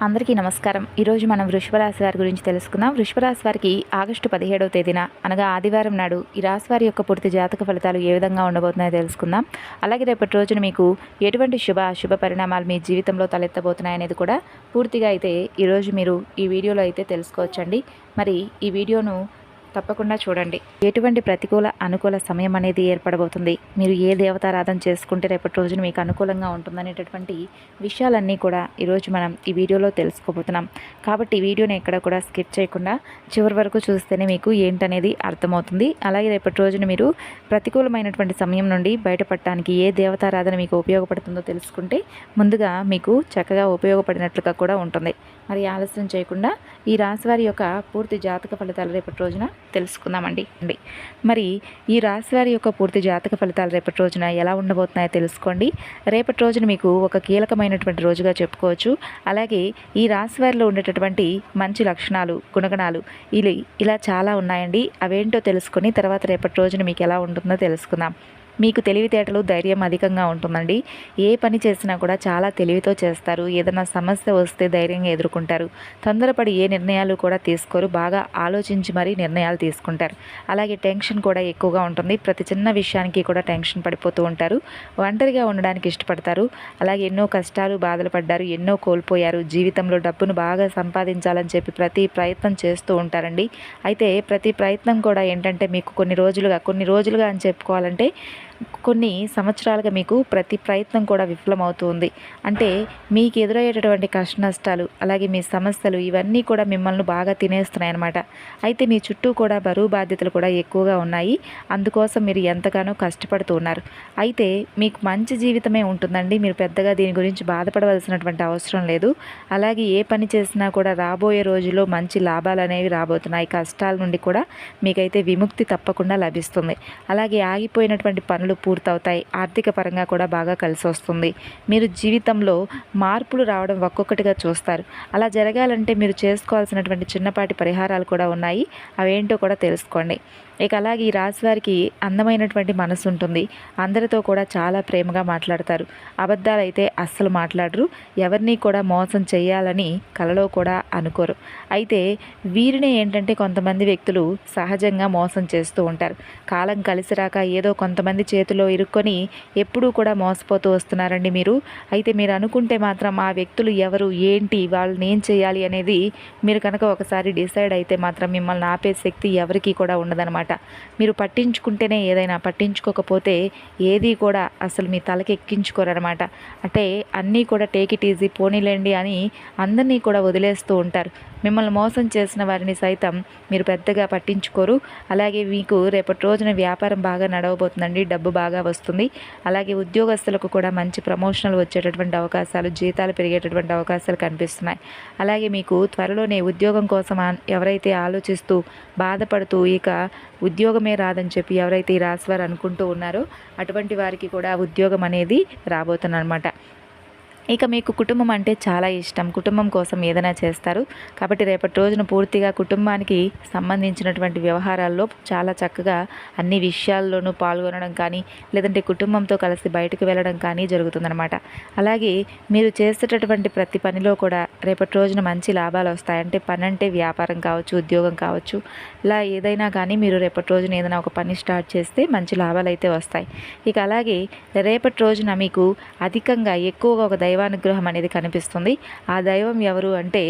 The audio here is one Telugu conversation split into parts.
అందరికీ నమస్కారం. ఈరోజు మనం వృషభ రాశి వారి గురించి తెలుసుకుందాం. వృషభ రాశి వారికి ఆగస్టు 17వ తేదీన అనగా ఆదివారం నాడు ఈ రాశి వారి యొక్క పూర్తి జాతక ఫలితాలు ఏ విధంగా ఉండబోతున్నాయో తెలుసుకుందాం. అలాగే రేపటి రోజున మీకు ఎటువంటి శుభ పరిణామాలు మీ జీవితంలో తలెత్తబోతున్నాయనేది కూడా పూర్తిగా అయితే ఈరోజు మీరు ఈ వీడియోలో అయితే తెలుసుకోవచ్చండి. మరి ఈ వీడియోను తప్పకుండా చూడండి. ఎటువంటి ప్రతికూల అనుకూల సమయం అనేది ఏర్పడబోతుంది, మీరు ఏ దేవతారాధన చేసుకుంటే రేపటి రోజున మీకు అనుకూలంగా ఉంటుందనేటటువంటి విషయాలన్నీ కూడా ఈరోజు మనం ఈ వీడియోలో తెలుసుకోబోతున్నాం. కాబట్టి ఈ వీడియోని ఎక్కడ కూడా స్కిప్ చేయకుండా చివరి వరకు చూస్తేనే మీకు ఏంటనేది అర్థమవుతుంది. అలాగే రేపటి రోజున మీరు ప్రతికూలమైనటువంటి సమయం నుండి బయటపడటానికి ఏ దేవతారాధన మీకు ఉపయోగపడుతుందో తెలుసుకుంటే ముందుగా మీకు చక్కగా ఉపయోగపడినట్లుగా కూడా ఉంటుంది. మరి ఆలస్యం చేయకుండా ఈ రాశివారి యొక్క పూర్తి జాతక ఫలితాలు రేపటి రోజున తెలుసుకుందామండి. మరి ఈ రాశివారి యొక్క పూర్తి జాతక ఫలితాలు రేపటి రోజున ఎలా ఉండబోతున్నాయో తెలుసుకోండి. రేపటి రోజున మీకు ఒక కీలకమైనటువంటి రోజుగా చెప్పుకోవచ్చు. అలాగే ఈ రాశివారిలో ఉండేటటువంటి మంచి లక్షణాలు, గుణగణాలు ఇలా చాలా ఉన్నాయండి. అవేంటో తెలుసుకొని తర్వాత రేపటి రోజున మీకు ఎలా ఉంటుందో తెలుసుకుందాం. మీకు తెలివితేటలు, ధైర్యం అధికంగా ఉంటుందండి. ఏ పని చేసినా కూడా చాలా తెలివితో చేస్తారు. ఏదైనా సమస్య వస్తే ధైర్యంగా ఎదుర్కొంటారు. తొందరపడి ఏ నిర్ణయాలు కూడా తీసుకోరు. బాగా ఆలోచించి మరీ నిర్ణయాలు తీసుకుంటారు. అలాగే టెన్షన్ కూడా ఎక్కువగా ఉంటుంది. ప్రతి చిన్న విషయానికి కూడా టెన్షన్ పడిపోతూ ఉంటారు. ఒంటరిగా ఉండడానికి ఇష్టపడతారు. అలాగే ఎన్నో కష్టాలు, బాధలు పడ్డారు, ఎన్నో కోల్పోయారు. జీవితంలో డబ్బును బాగా సంపాదించాలని చెప్పి ప్రతి ప్రయత్నం చేస్తూ ఉంటారండి. అయితే ప్రతి ప్రయత్నం కూడా ఏంటంటే మీకు కొన్ని రోజులుగా అని చెప్పుకోవాలంటే కొన్ని సంవత్సరాలుగా మీకు ప్రతి ప్రయత్నం కూడా విఫలమవుతుంది. అంటే మీకు ఎదురయ్యేటటువంటి కష్ట నష్టాలు, అలాగే మీ సమస్యలు ఇవన్నీ కూడా మిమ్మల్ని బాగా తినేస్తున్నాయి అన్నమాట. అయితే మీ చుట్టూ కూడా బరువు బాధ్యతలు కూడా ఎక్కువగా ఉన్నాయి. అందుకోసం మీరు ఎంతగానో కష్టపడుతూ ఉన్నారు. అయితే మీకు మంచి జీవితమే ఉంటుందండి. మీరు పెద్దగా దీని గురించి బాధపడవలసినటువంటి అవసరం లేదు. అలాగే ఏ పని చేసినా కూడా రాబోయే రోజుల్లో మంచి లాభాలు అనేవి రాబోతున్నాయి. కష్టాల నుండి కూడా మీకైతే విముక్తి తప్పకుండా లభిస్తుంది. అలాగే ఆగిపోయినటువంటి పనులు పూర్తవుతాయి. ఆర్థిక పరంగా కూడా బాగా కలిసి వస్తుంది. మీరు జీవితంలో మార్పులు రావడం ఒక్కొక్కటిగా చూస్తారు. అలా జరగాలంటే మీరు చేసుకోవాల్సినటువంటి చిన్నపాటి పరిహారాలు కూడా ఉన్నాయి. అవేంటో కూడా తెలుసుకోండి. ఇక అలాగే ఈ రాశి వారికి అందమైనటువంటి మనసు ఉంటుంది. అందరితో కూడా చాలా ప్రేమగా మాట్లాడతారు. అబద్ధాలు అయితే అస్సలు మాట్లాడరు. ఎవరిని కూడా మోసం చేయాలని కలలో కూడా అనుకోరు. అయితే వీరిని ఏంటంటే కొంతమంది వ్యక్తులు సహజంగా మోసం చేస్తూ ఉంటారు. కాలం కలిసి రాక ఏదో కొంతమంది చేతిలో ఇరుక్కొని ఎప్పుడూ కూడా మోసపోతూ వస్తున్నారండి మీరు. అయితే మీరు అనుకుంటే మాత్రం ఆ వ్యక్తులు ఎవరు, ఏంటి, వాళ్ళని ఏం చేయాలి అనేది మీరు కనుక ఒకసారి డిసైడ్ అయితే మాత్రం మిమ్మల్ని ఆపే శక్తి ఎవరికీ కూడా ఉండదన్నమాట. మీరు పట్టించుకుంటేనే ఏదైనా, పట్టించుకోకపోతే ఏది కూడా అసలు మీ తలకి ఎక్కించుకోరనమాట. అంటే అన్నీ కూడా టేక్ ఇట్ ఈజీ, పోనీలేండి అని అందరినీ కూడా వదిలేస్తూ ఉంటారు. మిమ్మల్ని మోసం చేసిన వారిని సైతం మీరు పెద్దగా పట్టించుకోరు. అలాగే మీకు రేపటి రోజున వ్యాపారం బాగా నడవబోతుందండి. డబ్బు బాగా వస్తుంది. అలాగే ఉద్యోగస్తులకు కూడా మంచి ప్రమోషన్లు వచ్చేటటువంటి అవకాశాలు, జీతాలు పెరిగేటటువంటి అవకాశాలు కనిపిస్తున్నాయి. అలాగే మీకు త్వరలోనే ఉద్యోగం కోసం ఎవరైతే ఆలోచిస్తూ బాధపడుతూ ఇక ఉద్యోగమే రాదని చెప్పి ఎవరైతే ఈ రాశివారు అనుకుంటూ ఉన్నారో అటువంటి వారికి కూడా ఉద్యోగం అనేది రాబోతుందన్నమాట. ఇక మీకు కుటుంబం అంటే చాలా ఇష్టం. కుటుంబం కోసం ఏదైనా చేస్తారు. కాబట్టి రేపటి రోజున పూర్తిగా కుటుంబానికి సంబంధించినటువంటి వ్యవహారాల్లో చాలా చక్కగా అన్ని విషయాల్లోనూ పాల్గొనడం కానీ, లేదంటే కుటుంబంతో కలిసి బయటకు వెళ్ళడం కానీ జరుగుతుందన్నమాట. అలాగే మీరు చేసేటటువంటి ప్రతి పనిలో కూడా రేపటి రోజున మంచి లాభాలు వస్తాయి. అంటే పని అంటే వ్యాపారం కావచ్చు, ఉద్యోగం కావచ్చు, ఇలా ఏదైనా కానీ మీరు రేపటి రోజున ఏదైనా ఒక పని స్టార్ట్ చేస్తే మంచి లాభాలు అయితే వస్తాయి. ఇక అలాగే రేపటి రోజున మీకు అధికంగా ఎక్కువగా ఒక దైవానుగ్రహం అనేది కనిపిస్తుంది. ఆ దైవం ఎవరు అంటే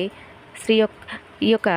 ఈ యొక్క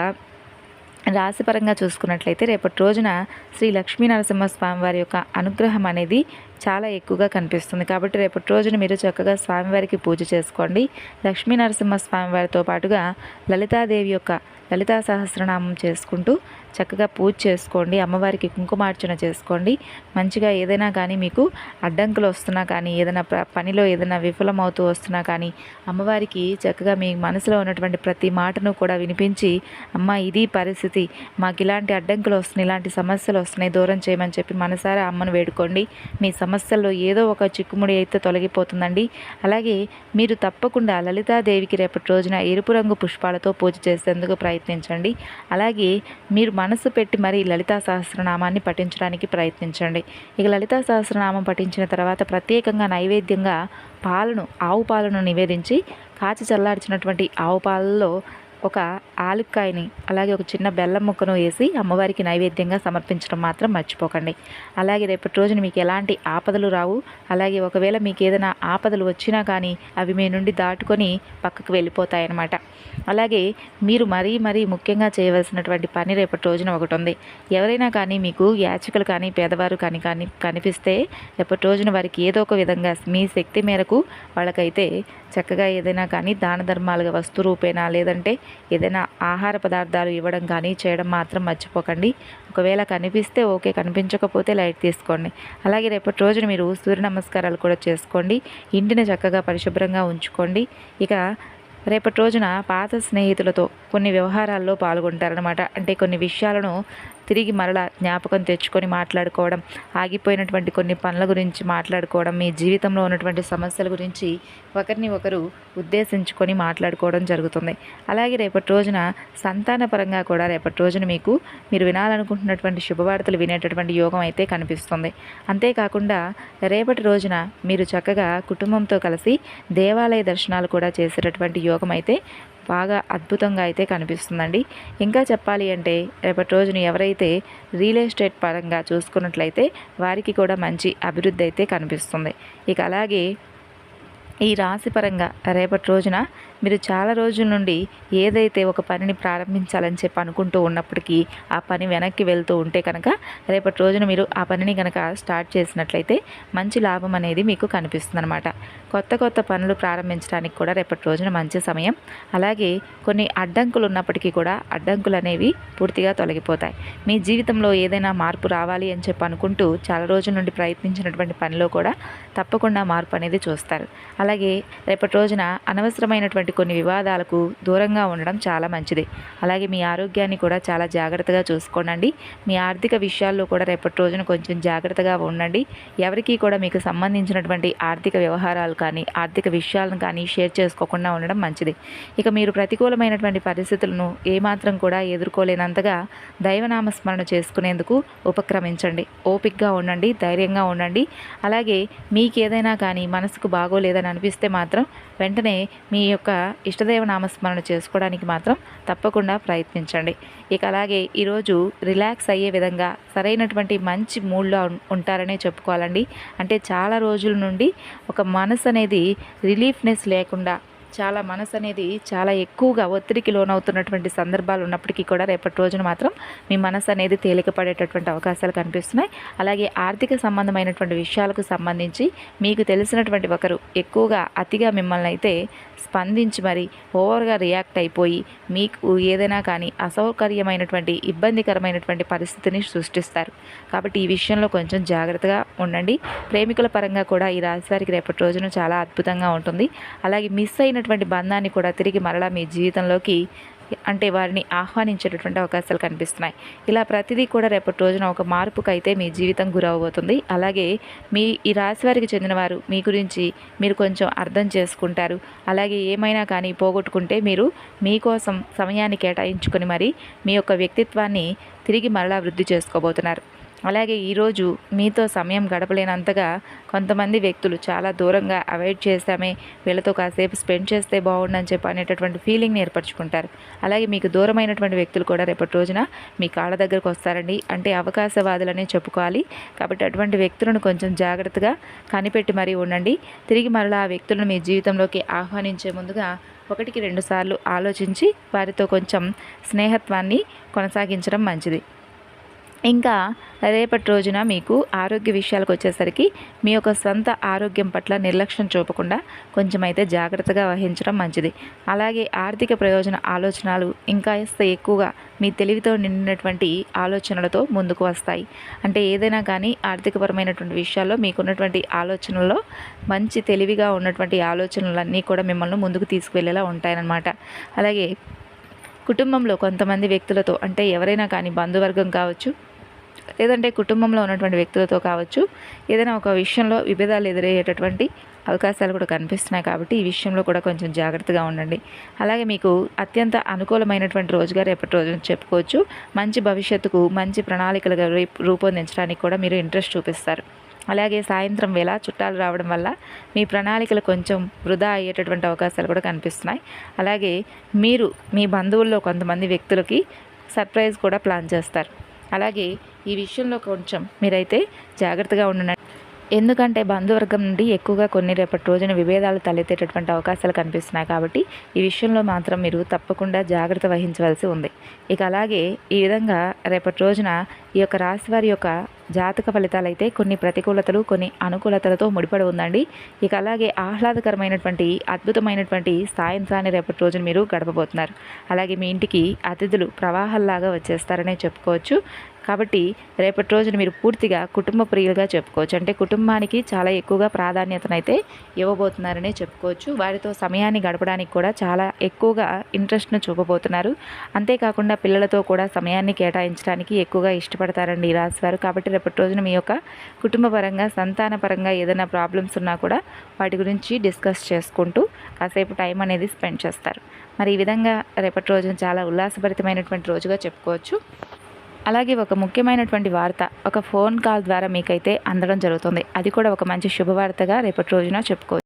రాశిపరంగా చూసుకున్నట్లయితే రేపటి రోజున శ్రీ లక్ష్మీ నరసింహస్వామి వారి యొక్క అనుగ్రహం అనేది చాలా ఎక్కువగా కనిపిస్తుంది. కాబట్టి రేపటి రోజున మీరు చక్కగా స్వామివారికి పూజ చేసుకోండి. లక్ష్మీ నరసింహస్వామి వారితో పాటుగా లలితాదేవి యొక్క లలితా సహస్రనామం చేసుకుంటూ చక్కగా పూజ చేసుకోండి. అమ్మవారికి కుంకుమార్చన చేసుకోండి. మంచిగా ఏదైనా కానీ మీకు అడ్డంకులు వస్తున్నా కానీ, ఏదైనా పనిలో ఏదైనా విఫలమవుతూ వస్తున్నా కానీ అమ్మవారికి చక్కగా మీ మనసులో ఉన్నటువంటి ప్రతి మాటను కూడా వినిపించి, అమ్మ ఇది పరిస్థితి, మాకు ఇలాంటి అడ్డంకులు వస్తున్నాయి, ఇలాంటి సమస్యలు వస్తున్నాయి, దూరం చేయమని చెప్పి మనసారా అమ్మను వేడుకోండి. మీ సమస్యల్లో ఏదో ఒక చిక్కుముడి అయితే తొలగిపోతుందండి. అలాగే మీరు తప్పకుండా లలితాదేవికి రేపటి రోజున ఎరుపు రంగు పుష్పాలతో పూజ చేసేందుకు ప్రయత్నించండి. అలాగే మీరు మనసు పెట్టి మరి లలితా సహస్రనామాన్ని పఠించడానికి ప్రయత్నించండి. ఇక లలితా సహస్రనామం పఠించిన తర్వాత ప్రత్యేకంగా నైవేద్యంగా ఆవు పాలను నివేదించి కాచి చల్లార్చినటువంటి ఆవు పాలలో ఒక ఆలుక్కాయని అలాగే ఒక చిన్న బెల్లం ముక్కను వేసి అమ్మవారికి నైవేద్యంగా సమర్పించడం మాత్రం మర్చిపోకండి. అలాగే రేపటి రోజున మీకు ఎలాంటి ఆపదలు రావు. అలాగే ఒకవేళ మీకు ఏదైనా ఆపదలు వచ్చినా కానీ అవి మీ నుండి దాటుకొని పక్కకు వెళ్ళిపోతాయన్నమాట. అలాగే మీరు మరీ ముఖ్యంగా చేయవలసినటువంటి పని రేపటి రోజున ఒకటి ఉంది. ఎవరైనా కానీ మీకు యాచకులు కానీ పేదవారు కానీ కనిపిస్తే రేపటి రోజున వారికి ఏదో ఒక విధంగా మీ శక్తి మేరకు వాళ్ళకైతే చక్కగా ఏదైనా కానీ దాన ధర్మాలుగా వస్తు రూపేనా లేదంటే ఏదైనా ఆహార పదార్థాలు ఇవ్వడం కానీ చేయడం మాత్రం మర్చిపోకండి. ఒకవేళ కనిపిస్తే ఓకే, కనిపించకపోతే లైట్ తీసుకోండి. అలాగే రేపటి రోజున మీరు సూర్య నమస్కారాలు కూడా చేసుకోండి. ఇంటిని చక్కగా పరిశుభ్రంగా ఉంచుకోండి. ఇక రేపటి రోజున పాత స్నేహితులతో కొన్ని వ్యవహారాల్లో పాల్గొంటారనమాట. అంటే కొన్ని విషయాలను తిరిగి మరలా జ్ఞాపకం తెచ్చుకొని మాట్లాడుకోవడం, ఆగిపోయినటువంటి కొన్ని పనుల గురించి మాట్లాడుకోవడం, మీ జీవితంలో ఉన్నటువంటి సమస్యల గురించి ఒకరిని ఒకరు ఉద్దేశించుకొని మాట్లాడుకోవడం జరుగుతుంది. అలాగే రేపటి రోజున సంతానపరంగా కూడా రేపటి రోజున మీరు వినాలనుకుంటున్నటువంటి శుభవార్తలు వినేటటువంటి యోగం అయితే కనిపిస్తుంది. అంతేకాకుండా రేపటి రోజున మీరు చక్కగా కుటుంబంతో కలిసి దేవాలయ దర్శనాలు కూడా చేసేటటువంటి యోగం అయితే బాగా అద్భుతంగా అయితే కనిపిస్తుందండి. ఇంకా చెప్పాలి అంటే రేపటి రోజున ఎవరైతే రియల్ ఎస్టేట్ పరంగా చూసుకున్నట్లయితే వారికి కూడా మంచి అభివృద్ధి అయితే కనిపిస్తుంది. ఇక అలాగే ఈ రాశి పరంగా రేపటి రోజున మీరు చాలా రోజుల నుండి ఏదైతే ఒక పనిని ప్రారంభించాలని చెప్పి అనుకుంటూ ఉన్నప్పటికీ ఆ పని వెనక్కి వెళ్తూ ఉంటే కనుక రేపటి రోజున మీరు ఆ పనిని కనుక స్టార్ట్ చేసినట్లయితే మంచి లాభం అనేది మీకు కనిపిస్తుంది అనమాట. కొత్త పనులు ప్రారంభించడానికి కూడా రేపటి రోజున మంచి సమయం. అలాగే కొన్ని అడ్డంకులు ఉన్నప్పటికీ కూడా అడ్డంకులు అనేవి పూర్తిగా తొలగిపోతాయి. మీ జీవితంలో ఏదైనా మార్పు రావాలి అని చెప్పి అనుకుంటూ చాలా రోజుల నుండి ప్రయత్నించినటువంటి పనిలో కూడా తప్పకుండా మార్పు అనేది చూస్తారు. అలాగే రేపటి రోజున అనవసరమైనటువంటి కొన్ని వివాదాలకు దూరంగా ఉండడం చాలా మంచిది. అలాగే మీ ఆరోగ్యాన్ని కూడా చాలా జాగ్రత్తగా చూసుకోండి. మీ ఆర్థిక విషయాల్లో కూడా రేపటి రోజున కొంచెం జాగ్రత్తగా ఉండండి. ఎవరికీ కూడా మీకు సంబంధించినటువంటి ఆర్థిక వ్యవహారాలు కానీ ఆర్థిక విషయాలను కానీ షేర్ చేసుకోకుండా ఉండడం మంచిది. ఇక మీరు ప్రతికూలమైనటువంటి పరిస్థితులను ఏమాత్రం కూడా ఎదుర్కోలేనంతగా దైవనామస్మరణ చేసుకునేందుకు ఉపక్రమించండి. ఓపికగా ఉండండి, ధైర్యంగా ఉండండి. అలాగే మీకు ఏదైనా కానీ మనసుకు బాగోలేదని అనిపిస్తే మాత్రం వెంటనే మీ యొక్క ఇష్టదైవ నామస్మరణ చేసుకోవడానికి మాత్రం తప్పకుండా ప్రయత్నించండి. ఇక అలాగే ఈరోజు రిలాక్స్ అయ్యే విధంగా సరైనటువంటి మంచి మూడ్లో ఉంటారనే చెప్పుకోవాలండి. అంటే చాలా రోజుల నుండి ఒక మనసు అనేది రిలీఫ్నెస్ లేకుండా మనసు అనేది చాలా ఎక్కువగా ఒత్తిడికి లోనవుతున్నటువంటి సందర్భాలు ఉన్నప్పటికీ కూడా రేపటి రోజున మాత్రం మీ మనసు అనేది తేలికపడేటటువంటి అవకాశాలు కనిపిస్తున్నాయి. అలాగే ఆర్థిక సంబంధమైనటువంటి విషయాలకు సంబంధించి మీకు తెలిసినటువంటి ఒకరు ఎక్కువగా అతిగా మిమ్మల్ని అయితే స్పందించి మరి ఓవర్గా రియాక్ట్ అయిపోయి మీకు ఏదైనా కానీ అసౌకర్యమైనటువంటి ఇబ్బందికరమైనటువంటి పరిస్థితిని సృష్టిస్తారు. కాబట్టి ఈ విషయంలో కొంచెం జాగ్రత్తగా ఉండండి. ప్రేమికుల పరంగా కూడా ఈ రాశి వారికి రేపటి రోజున చాలా అద్భుతంగా ఉంటుంది. అలాగే మిస్ అయినటువంటి బంధాన్ని కూడా తిరిగి మరలా మీ జీవితంలోకి అంటే వారిని ఆహ్వానించేటటువంటి అవకాశాలు కనిపిస్తున్నాయి. ఇలా ప్రతిదీ కూడా రేపటి రోజున ఒక మార్పుకైతే మీ జీవితం గురవబోతుంది. అలాగే ఈ రాశి వారికి చెందిన వారు మీ గురించి మీరు కొంచెం అర్థం చేసుకుంటారు. అలాగే ఏమైనా కానీ పోగొట్టుకుంటే మీరు మీకోసం సమయాన్ని కేటాయించుకొని మరి మీ యొక్క వ్యక్తిత్వాన్ని తిరిగి మరలా వృద్ధి చేసుకోబోతున్నారు. అలాగే ఈరోజు మీతో సమయం గడపలేనంతగా కొంతమంది వ్యక్తులు చాలా దూరంగా అవాయిడ్ చేస్తామే, వీళ్ళతో కాసేపు స్పెండ్ చేస్తే బాగుండని చెప్పి అనేటటువంటి ఫీలింగ్ని ఏర్పరచుకుంటారు. అలాగే మీకు దూరమైనటువంటి వ్యక్తులు కూడా రేపటి రోజున మీ కాళ్ళ దగ్గరకు వస్తారండి. అంటే అవకాశవాదులనే చెప్పుకోవాలి. కాబట్టి అటువంటి వ్యక్తులను కొంచెం జాగ్రత్తగా కనిపెట్టి మరీ ఉండండి. తిరిగి మరలా ఆ వ్యక్తులను మీ జీవితంలోకి ఆహ్వానించే ముందుగా 1-2 సార్లు ఆలోచించి వారితో కొంచెం స్నేహత్వాన్ని కొనసాగించడం మంచిది. ఇంకా రేపటి రోజున మీకు ఆరోగ్య విషయాలకు వచ్చేసరికి మీ యొక్క స్వంత ఆరోగ్యం పట్ల నిర్లక్ష్యం చూపకుండా కొంచెం అయితే జాగ్రత్తగా వహించడం మంచిది. అలాగే ఆర్థిక ప్రయోజన ఆలోచనలు ఇంకా ఎక్కువగా మీ తెలివితో నిండినటువంటి ఆలోచనలతో ముందుకు వస్తాయి. అంటే ఏదైనా కానీ ఆర్థికపరమైనటువంటి విషయాల్లో మీకున్నటువంటి ఆలోచనల్లో మంచి తెలివిగా ఉన్నటువంటి ఆలోచనలన్నీ కూడా మిమ్మల్ని ముందుకు తీసుకువెళ్ళేలా ఉంటాయన్నమాట. అలాగే కుటుంబంలో కొంతమంది వ్యక్తులతో అంటే ఎవరైనా కానీ బంధువర్గం కావచ్చు, లేదంటే కుటుంబంలో ఉన్నటువంటి వ్యక్తులతో కావచ్చు, ఏదైనా ఒక విషయంలో విభేదాలు ఎదురయ్యేటటువంటి అవకాశాలు కూడా కనిపిస్తున్నాయి. కాబట్టి ఈ విషయంలో కూడా కొంచెం జాగ్రత్తగా ఉండండి. అలాగే మీకు అత్యంత అనుకూలమైనటువంటి రోజుగా రేపటి రోజున చెప్పుకోవచ్చు. మంచి భవిష్యత్తుకు మంచి ప్రణాళికలుగా రూపొందించడానికి కూడా మీరు ఇంట్రెస్ట్ చూపిస్తారు. అలాగే సాయంత్రం వేళ చుట్టాలు రావడం వల్ల మీ ప్రణాళికలు కొంచెం వృధా అయ్యేటటువంటి అవకాశాలు కూడా కనిపిస్తున్నాయి. అలాగే మీరు మీ బంధువుల్లో కొంతమంది వ్యక్తులకి సర్ప్రైజ్ కూడా ప్లాన్ చేస్తారు. అలాగే ఈ విషయంలో కొంచెం మీరైతే జాగ్రత్తగా ఉండండి. ఎందుకంటే బంధువర్గం నుండి ఎక్కువగా కొన్ని రేపటి రోజున విభేదాలు తలెత్తేటటువంటి అవకాశాలు కనిపిస్తున్నాయి. కాబట్టి ఈ విషయంలో మాత్రం మీరు తప్పకుండా జాగ్రత్త వహించవలసి ఉంది. ఇక అలాగే ఈ విధంగా రేపటి రోజున ఈ యొక్క రాశి వారి యొక్క జాతక ఫలితాలు అయితే కొన్ని ప్రతికూలతలు కొన్ని అనుకూలతలతో ముడిపడి ఉందండి. ఇక అలాగే ఆహ్లాదకరమైనటువంటి అద్భుతమైనటువంటి సాయంత్రాన్ని రేపటి రోజున మీరు గడపబోతున్నారు. అలాగే మీ ఇంటికి అతిథులు ప్రవాహంలాగా వచ్చేస్తారనే చెప్పుకోవచ్చు. కాబట్టి రేపటి రోజున మీరు పూర్తిగా కుటుంబ ప్రియులుగా చెప్పుకోవచ్చు. అంటే కుటుంబానికి చాలా ఎక్కువగా ప్రాధాన్యతనైతే ఇవ్వబోతున్నారనే చెప్పుకోవచ్చు. వారితో సమయాన్ని గడపడానికి కూడా చాలా ఎక్కువగా ఇంట్రెస్ట్ను చూపబోతున్నారు. అంతేకాకుండా పిల్లలతో కూడా సమయాన్ని కేటాయించడానికి ఎక్కువగా ఇష్టపడతారండి ఈ రాశివారు. కాబట్టి రేపటి రోజున మీ యొక్క కుటుంబ పరంగా సంతాన పరంగా ఏదైనా ప్రాబ్లమ్స్ ఉన్నా కూడా వాటి గురించి డిస్కస్ చేసుకుంటూ కాసేపు టైం అనేది స్పెండ్ చేస్తారు. మరి ఈ విధంగా రేపటి రోజున చాలా ఉల్లాసభరితమైనటువంటి రోజుగా చెప్పుకోవచ్చు. అలాగే ఒక ముఖ్యమైనటువంటి వార్త ఒక ఫోన్ కాల్ ద్వారా మీకైతే అందడం జరుగుతుంది. అది కూడా ఒక మంచి శుభవార్తగా రేపటి రోజున చెప్పుకోవచ్చు.